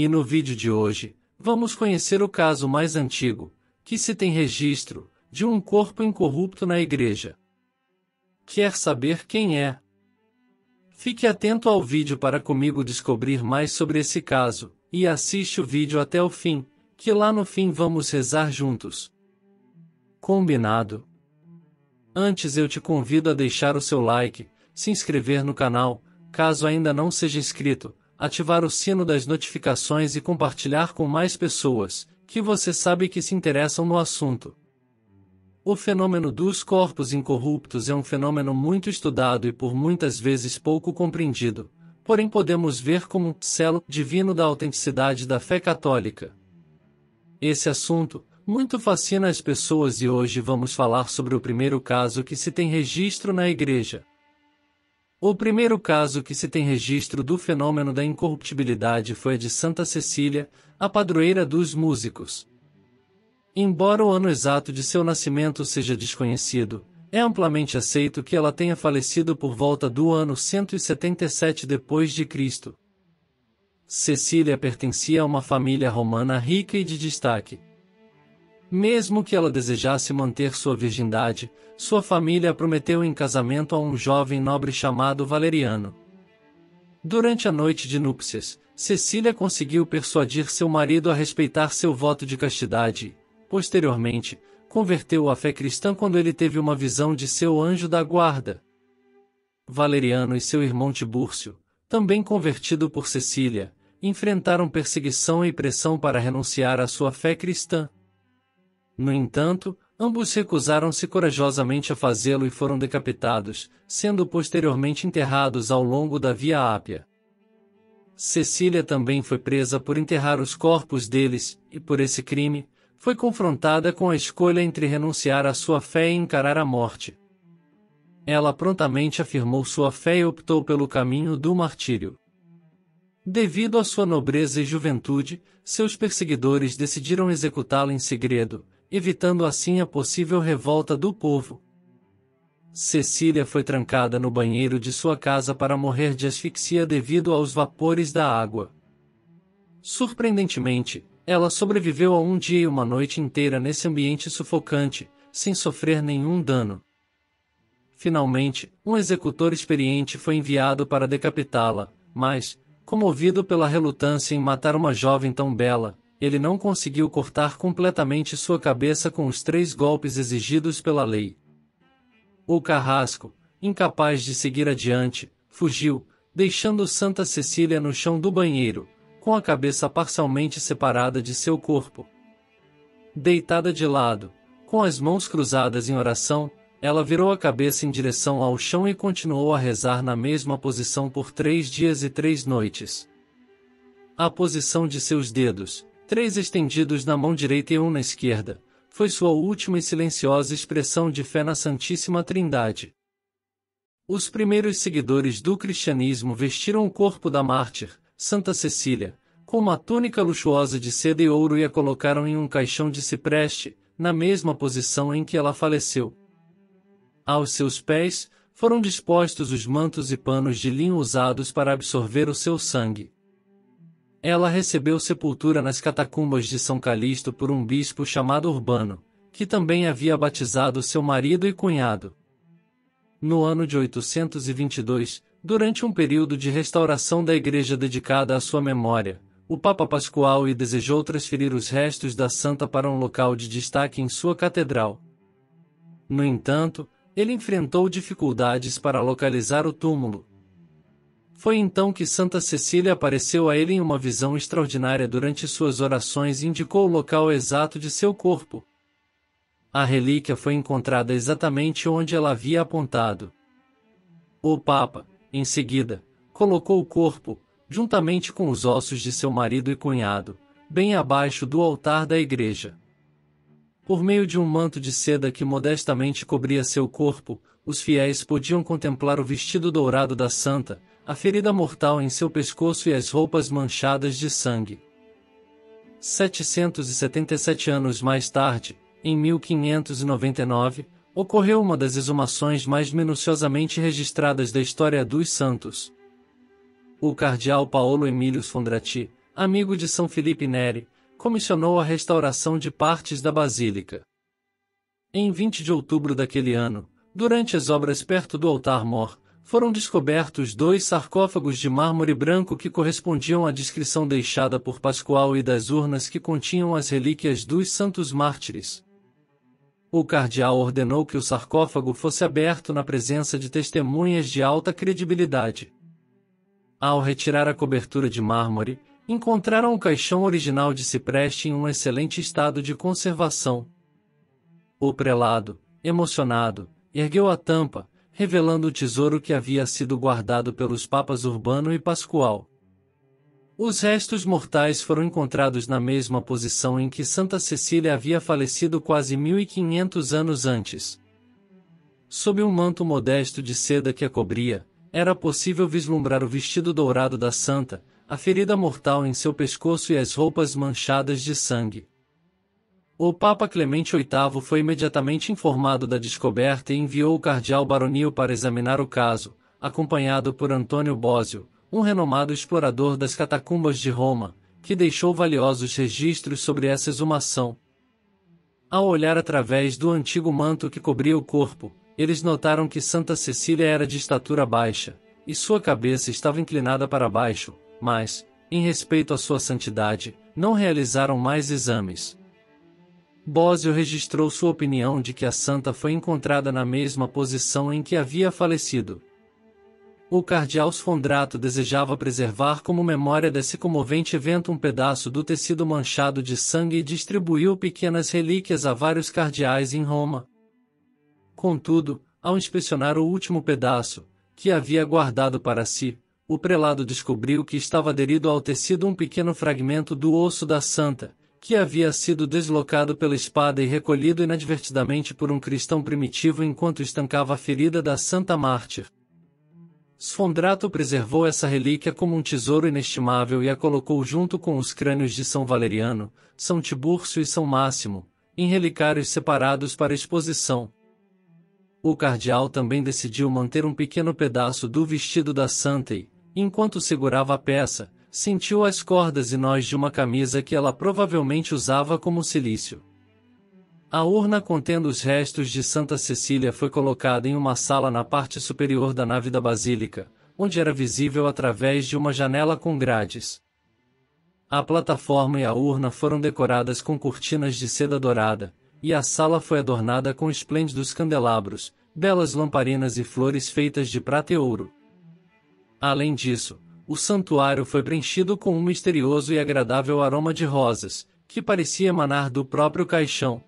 E no vídeo de hoje, vamos conhecer o caso mais antigo, que se tem registro, de um corpo incorrupto na igreja. Quer saber quem é? Fique atento ao vídeo para comigo descobrir mais sobre esse caso, e assiste o vídeo até o fim, que lá no fim vamos rezar juntos. Combinado? Antes eu te convido a deixar o seu like, se inscrever no canal, caso ainda não seja inscrito, ativar o sino das notificações e compartilhar com mais pessoas, que você sabe que se interessam no assunto. O fenômeno dos corpos incorruptos é um fenômeno muito estudado e por muitas vezes pouco compreendido, porém podemos ver como um selo divino da autenticidade da fé católica. Esse assunto muito fascina as pessoas e hoje vamos falar sobre o primeiro caso que se tem registro na igreja. O primeiro caso que se tem registro do fenômeno da incorruptibilidade foi a de Santa Cecília, a padroeira dos músicos. Embora o ano exato de seu nascimento seja desconhecido, é amplamente aceito que ela tenha falecido por volta do ano 177 d.C. Cecília pertencia a uma família romana rica e de destaque. Mesmo que ela desejasse manter sua virgindade, sua família a prometeu em casamento a um jovem nobre chamado Valeriano. Durante a noite de núpcias, Cecília conseguiu persuadir seu marido a respeitar seu voto de castidade e, posteriormente, converteu-o à fé cristã quando ele teve uma visão de seu anjo da guarda. Valeriano e seu irmão Tibúrcio, também convertido por Cecília, enfrentaram perseguição e pressão para renunciar à sua fé cristã. No entanto, ambos recusaram-se corajosamente a fazê-lo e foram decapitados, sendo posteriormente enterrados ao longo da Via Ápia. Cecília também foi presa por enterrar os corpos deles, e por esse crime, foi confrontada com a escolha entre renunciar à sua fé e encarar a morte. Ela prontamente afirmou sua fé e optou pelo caminho do martírio. Devido à sua nobreza e juventude, seus perseguidores decidiram executá-la em segredo, evitando assim a possível revolta do povo. Cecília foi trancada no banheiro de sua casa para morrer de asfixia devido aos vapores da água. Surpreendentemente, ela sobreviveu a um dia e uma noite inteira nesse ambiente sufocante, sem sofrer nenhum dano. Finalmente, um executor experiente foi enviado para decapitá-la, mas, comovido pela relutância em matar uma jovem tão bela, ele não conseguiu cortar completamente sua cabeça com os 3 golpes exigidos pela lei. O carrasco, incapaz de seguir adiante, fugiu, deixando Santa Cecília no chão do banheiro, com a cabeça parcialmente separada de seu corpo. Deitada de lado, com as mãos cruzadas em oração, ela virou a cabeça em direção ao chão e continuou a rezar na mesma posição por 3 dias e 3 noites. A posição de seus dedos, 3 estendidos na mão direita e 1 na esquerda, foi sua última e silenciosa expressão de fé na Santíssima Trindade. Os primeiros seguidores do cristianismo vestiram o corpo da mártir, Santa Cecília, com uma túnica luxuosa de seda e ouro e a colocaram em um caixão de cipreste, na mesma posição em que ela faleceu. Aos seus pés, foram dispostos os mantos e panos de linho usados para absorver o seu sangue. Ela recebeu sepultura nas catacumbas de São Calixto por um bispo chamado Urbano, que também havia batizado seu marido e cunhado. No ano de 822, durante um período de restauração da igreja dedicada à sua memória, o Papa Pascoal I desejou transferir os restos da santa para um local de destaque em sua catedral. No entanto, ele enfrentou dificuldades para localizar o túmulo. Foi então que Santa Cecília apareceu a ele em uma visão extraordinária durante suas orações e indicou o local exato de seu corpo. A relíquia foi encontrada exatamente onde ela havia apontado. O Papa, em seguida, colocou o corpo, juntamente com os ossos de seu marido e cunhado, bem abaixo do altar da igreja. Por meio de um manto de seda que modestamente cobria seu corpo, os fiéis podiam contemplar o vestido dourado da santa, a ferida mortal em seu pescoço e as roupas manchadas de sangue. 777 anos mais tarde, em 1599, ocorreu uma das exumações mais minuciosamente registradas da história dos santos. O cardeal Paolo Emílio Sfondrati, amigo de São Filipe Neri, comissionou a restauração de partes da basílica. Em 20 de outubro daquele ano, durante as obras perto do altar-mor, foram descobertos 2 sarcófagos de mármore branco que correspondiam à descrição deixada por Pascoal e das urnas que continham as relíquias dos santos mártires. O cardeal ordenou que o sarcófago fosse aberto na presença de testemunhas de alta credibilidade. Ao retirar a cobertura de mármore, encontraram o caixão original de cipreste em um excelente estado de conservação. O prelado, emocionado, ergueu a tampa, revelando o tesouro que havia sido guardado pelos papas Urbano e Pascoal. Os restos mortais foram encontrados na mesma posição em que Santa Cecília havia falecido quase 1500 anos antes. Sob um manto modesto de seda que a cobria, era possível vislumbrar o vestido dourado da santa, a ferida mortal em seu pescoço e as roupas manchadas de sangue. O Papa Clemente VIII foi imediatamente informado da descoberta e enviou o cardeal Baronio para examinar o caso, acompanhado por Antônio Bósio, um renomado explorador das catacumbas de Roma, que deixou valiosos registros sobre essa exumação. Ao olhar através do antigo manto que cobria o corpo, eles notaram que Santa Cecília era de estatura baixa, e sua cabeça estava inclinada para baixo, mas, em respeito à sua santidade, não realizaram mais exames. Bósio registrou sua opinião de que a santa foi encontrada na mesma posição em que havia falecido. O cardeal Sfondrato desejava preservar como memória desse comovente evento um pedaço do tecido manchado de sangue e distribuiu pequenas relíquias a vários cardeais em Roma. Contudo, ao inspecionar o último pedaço, que havia guardado para si, o prelado descobriu que estava aderido ao tecido um pequeno fragmento do osso da santa, que havia sido deslocado pela espada e recolhido inadvertidamente por um cristão primitivo enquanto estancava a ferida da santa mártir. Sfondrato preservou essa relíquia como um tesouro inestimável e a colocou junto com os crânios de São Valeriano, São Tibúrcio e São Máximo, em relicários separados para exposição. O cardeal também decidiu manter um pequeno pedaço do vestido da santa e, enquanto segurava a peça, sentiu as cordas e nós de uma camisa que ela provavelmente usava como cilício. A urna contendo os restos de Santa Cecília foi colocada em uma sala na parte superior da nave da basílica, onde era visível através de uma janela com grades. A plataforma e a urna foram decoradas com cortinas de seda dourada, e a sala foi adornada com esplêndidos candelabros, belas lamparinas e flores feitas de prata e ouro. Além disso, o santuário foi preenchido com um misterioso e agradável aroma de rosas, que parecia emanar do próprio caixão.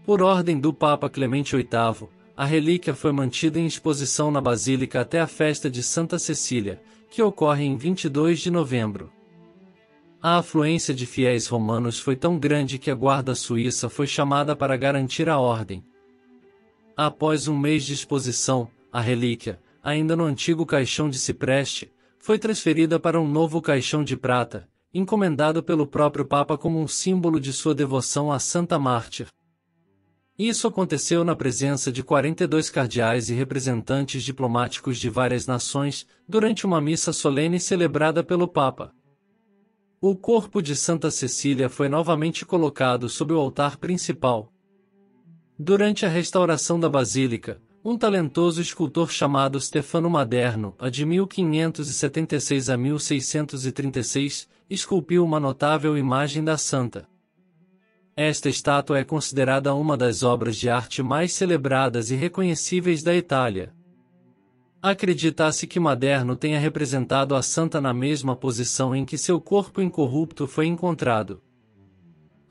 Por ordem do Papa Clemente VIII, a relíquia foi mantida em exposição na Basílica até a festa de Santa Cecília, que ocorre em 22 de novembro. A afluência de fiéis romanos foi tão grande que a guarda suíça foi chamada para garantir a ordem. Após um mês de exposição, a relíquia, ainda no antigo caixão de cipreste, foi transferida para um novo caixão de prata, encomendado pelo próprio Papa como um símbolo de sua devoção à Santa Mártir. Isso aconteceu na presença de 42 cardeais e representantes diplomáticos de várias nações, durante uma missa solene celebrada pelo Papa. O corpo de Santa Cecília foi novamente colocado sob o altar principal. Durante a restauração da Basílica, um talentoso escultor chamado Stefano Maderno, de 1576 a 1636, esculpiu uma notável imagem da santa. Esta estátua é considerada uma das obras de arte mais celebradas e reconhecíveis da Itália. Acredita-se que Maderno tenha representado a santa na mesma posição em que seu corpo incorrupto foi encontrado.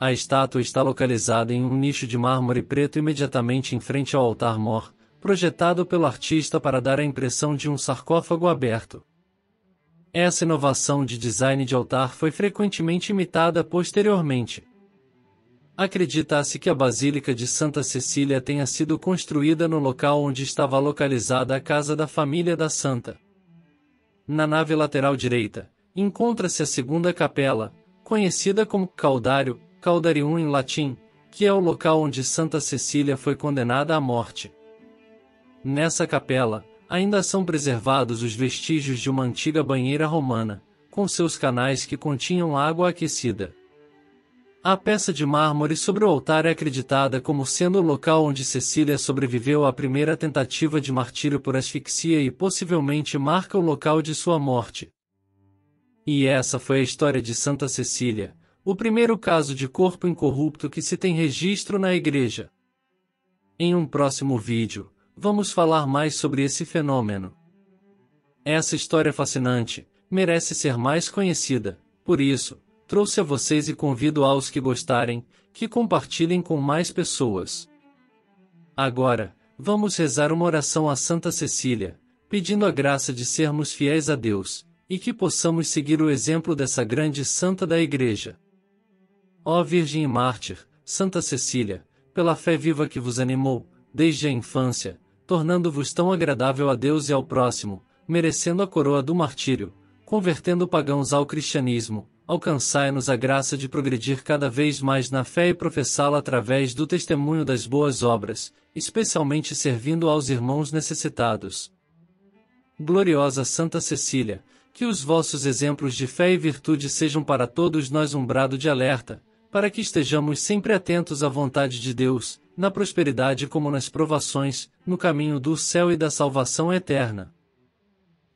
A estátua está localizada em um nicho de mármore preto imediatamente em frente ao altar-mor, projetado pelo artista para dar a impressão de um sarcófago aberto. Essa inovação de design de altar foi frequentemente imitada posteriormente. Acredita-se que a Basílica de Santa Cecília tenha sido construída no local onde estava localizada a casa da família da santa. Na nave lateral direita, encontra-se a segunda capela, conhecida como Caudário, Caudarium em latim, que é o local onde Santa Cecília foi condenada à morte. Nessa capela, ainda são preservados os vestígios de uma antiga banheira romana, com seus canais que continham água aquecida. A peça de mármore sobre o altar é acreditada como sendo o local onde Cecília sobreviveu à primeira tentativa de martírio por asfixia e possivelmente marca o local de sua morte. E essa foi a história de Santa Cecília, o primeiro caso de corpo incorrupto que se tem registro na Igreja. Em um próximo vídeo, vamos falar mais sobre esse fenômeno. Essa história fascinante merece ser mais conhecida, por isso, trouxe a vocês e convido aos que gostarem, que compartilhem com mais pessoas. Agora, vamos rezar uma oração a Santa Cecília, pedindo a graça de sermos fiéis a Deus, e que possamos seguir o exemplo dessa grande santa da Igreja. Ó Virgem e Mártir, Santa Cecília, pela fé viva que vos animou, desde a infância, tornando-vos tão agradável a Deus e ao próximo, merecendo a coroa do martírio, convertendo pagãos ao cristianismo, alcançai-nos a graça de progredir cada vez mais na fé e professá-la através do testemunho das boas obras, especialmente servindo aos irmãos necessitados. Gloriosa Santa Cecília, que os vossos exemplos de fé e virtude sejam para todos nós um brado de alerta, para que estejamos sempre atentos à vontade de Deus, na prosperidade como nas provações, no caminho do céu e da salvação eterna.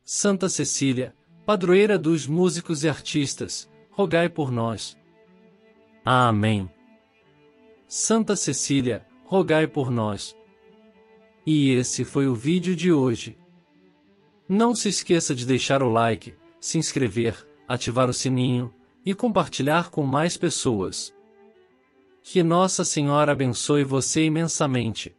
Santa Cecília, padroeira dos músicos e artistas, rogai por nós. Amém. Santa Cecília, rogai por nós. E esse foi o vídeo de hoje. Não se esqueça de deixar o like, se inscrever, ativar o sininho e compartilhar com mais pessoas. Que Nossa Senhora abençoe você imensamente.